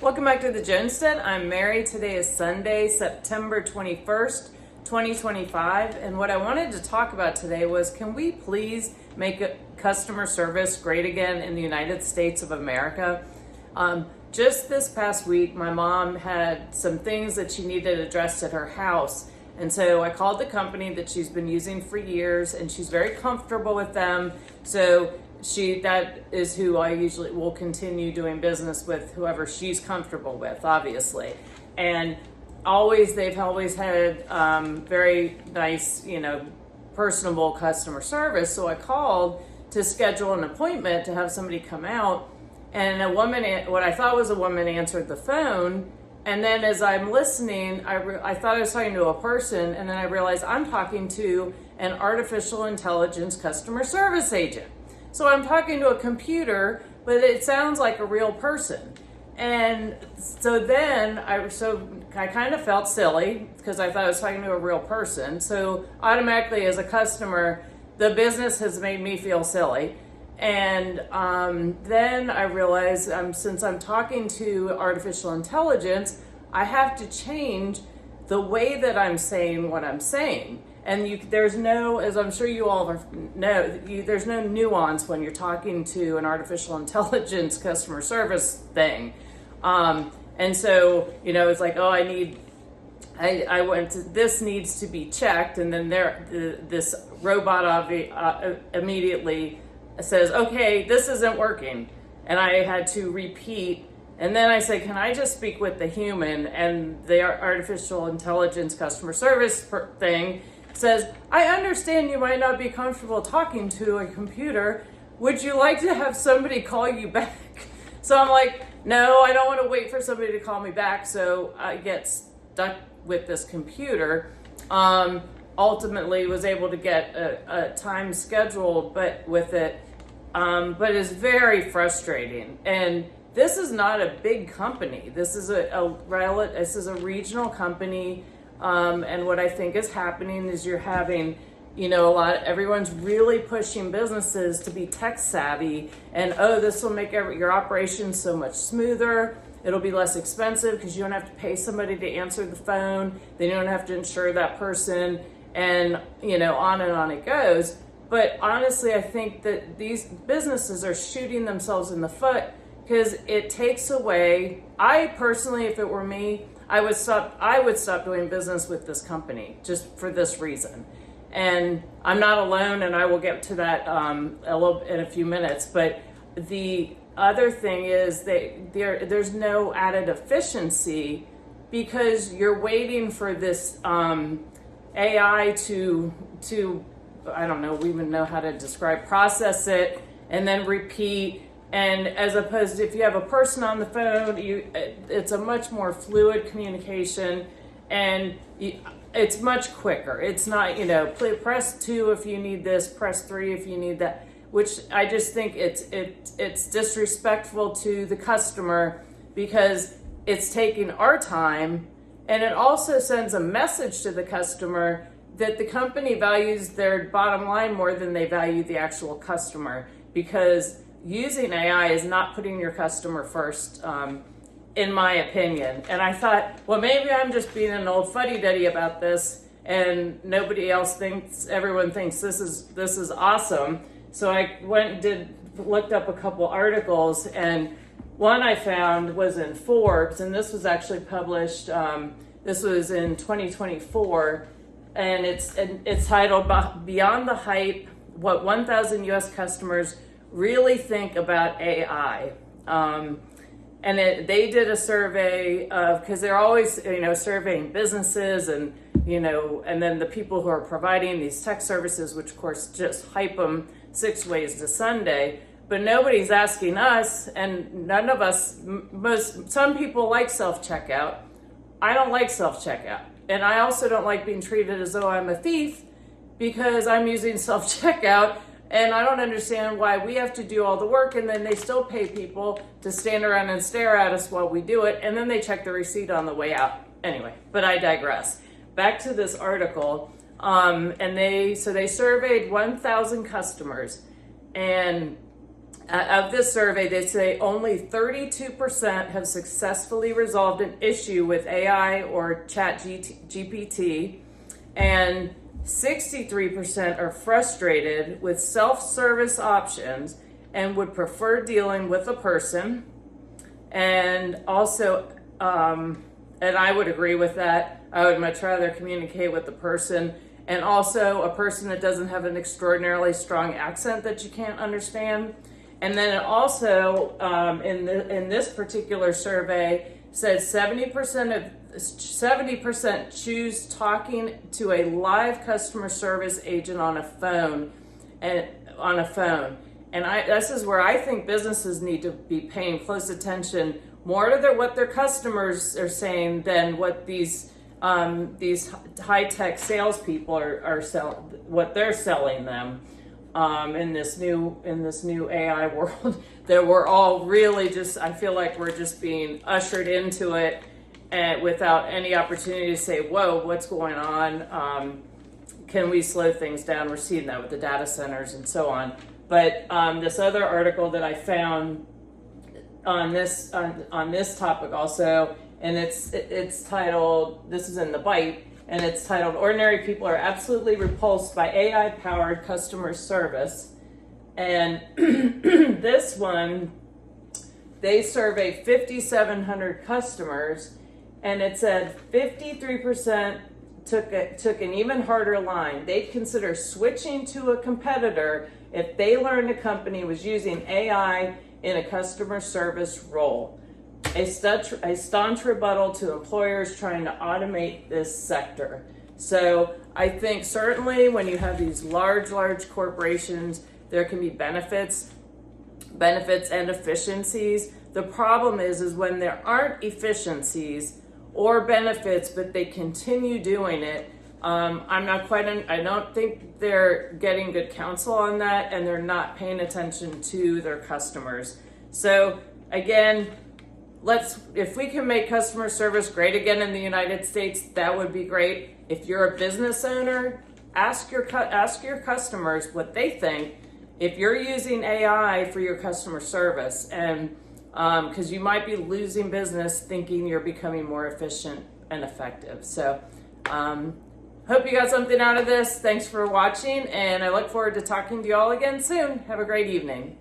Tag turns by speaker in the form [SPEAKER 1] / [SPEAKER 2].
[SPEAKER 1] Welcome back to the Jones Den. I'm Mary. Today is Sunday, September 21st, 2025. And what I wanted to talk about today was, can we please make customer service great again in the United States of America? Just this past week, my mom had some things that she needed addressed at her house. And so I called the company that she's been using for years, and she's very comfortable with them. So that is who I usually will continue doing business with, whoever she's comfortable with, obviously. And they've always had very nice, personable customer service. So I called to schedule an appointment to have somebody come out, and a woman, what I thought was a woman, answered the phone. And then as I'm listening, I thought I was talking to a person, and then I realized I'm talking to an artificial intelligence customer service agent. So I'm talking to a computer, but it sounds like a real person. And so then I kind of felt silly because I thought I was talking to a real person. So automatically, as a customer, the business has made me feel silly. And then I realized since I'm talking to artificial intelligence, I have to change the way that I'm saying what I'm saying. And there's no, as I'm sure you all know, there's no nuance when you're talking to an artificial intelligence customer service thing. And so, it's like, oh, I went to, this needs to be checked. And then this robot immediately says, okay, this isn't working. And I had to repeat. And then I said, can I just speak with the human? And the artificial intelligence customer service thing says, I understand you might not be comfortable talking to a computer. Would you like to have somebody call you back? So I'm like, no, I don't want to wait for somebody to call me back. So I get stuck with this computer. Ultimately was able to get a time scheduled, but with it, but it's very frustrating. And this is not a big company. This is a regional company. And what I think is happening is you're having, everyone's really pushing businesses to be tech savvy, and this will make your operations so much smoother. It'll be less expensive because you don't have to pay somebody to answer the phone. Then you don't have to insure that person, and on and on it goes. But honestly, I think that these businesses are shooting themselves in the foot because it takes away. I personally, if it were me, I would stop doing business with this company just for this reason. And I'm not alone, and I will get to that in a few minutes. But the other thing is that there's no added efficiency because you're waiting for this AI to I don't know, we even know how to describe, process it and then repeat. And as opposed to if you have a person on the phone, it's a much more fluid communication, and it's much quicker. It's not, press 2 if you need this, press 3 if you need that, which I just think it's disrespectful to the customer because it's taking our time, and it also sends a message to the customer that the company values their bottom line more than they value the actual customer, because using AI is not putting your customer first, in my opinion. And I thought, well, maybe I'm just being an old fuddy-duddy about this, and everyone thinks this is awesome. So I looked up a couple articles, and one I found was in Forbes, and this was actually published, this was in 2024, and it's titled Beyond the Hype, What 1,000 US Customers Really Think About AI. And they did a survey because they're always, surveying businesses and then the people who are providing these tech services, which of course just hype them 6 ways to Sunday. But nobody's asking us, and none of us, some people like self-checkout. I don't like self-checkout. And I also don't like being treated as though I'm a thief because I'm using self-checkout. And I don't understand why we have to do all the work, and then they still pay people to stand around and stare at us while we do it, and then they check the receipt on the way out. Anyway, but I digress. Back to this article, and they surveyed 1,000 customers, and Of this survey, they say only 32% have successfully resolved an issue with AI or GPT, and 63% are frustrated with self-service options and would prefer dealing with a person. And also, and I would agree with that. I would much rather communicate with the person, and also a person that doesn't have an extraordinarily strong accent that you can't understand. And then it also, in this particular survey, said 70% choose talking to a live customer service agent on a phone, and this is where I think businesses need to be paying close attention more to what their customers are saying than what these high-tech salespeople are selling, what they're selling them. In this new AI world, that we're all really just, I feel like we're just being ushered into it, and without any opportunity to say, whoa, what's going on? Can we slow things down? We're seeing that with the data centers and so on. But this other article that I found on this topic also, and it's titled, this is in the Bite, and it's titled, Ordinary People Are Absolutely Repulsed by AI-Powered Customer Service. And this one, they surveyed 5,700 customers, and it said 53% took an even harder line. They'd consider switching to a competitor if they learned a company was using AI in a customer service role. A staunch rebuttal to employers trying to automate this sector. So I think certainly when you have these large corporations, there can be benefits and efficiencies. The problem is when there aren't efficiencies or benefits, but they continue doing it. I don't think they're getting good counsel on that, and they're not paying attention to their customers. So again, if we can make customer service great again in the United States, that would be great. If you're a business owner, ask your customers what they think if you're using AI for your customer service, and because you might be losing business thinking you're becoming more efficient and effective. So hope you got something out of this. Thanks for watching, and I look forward to talking to you all again soon. Have a great evening.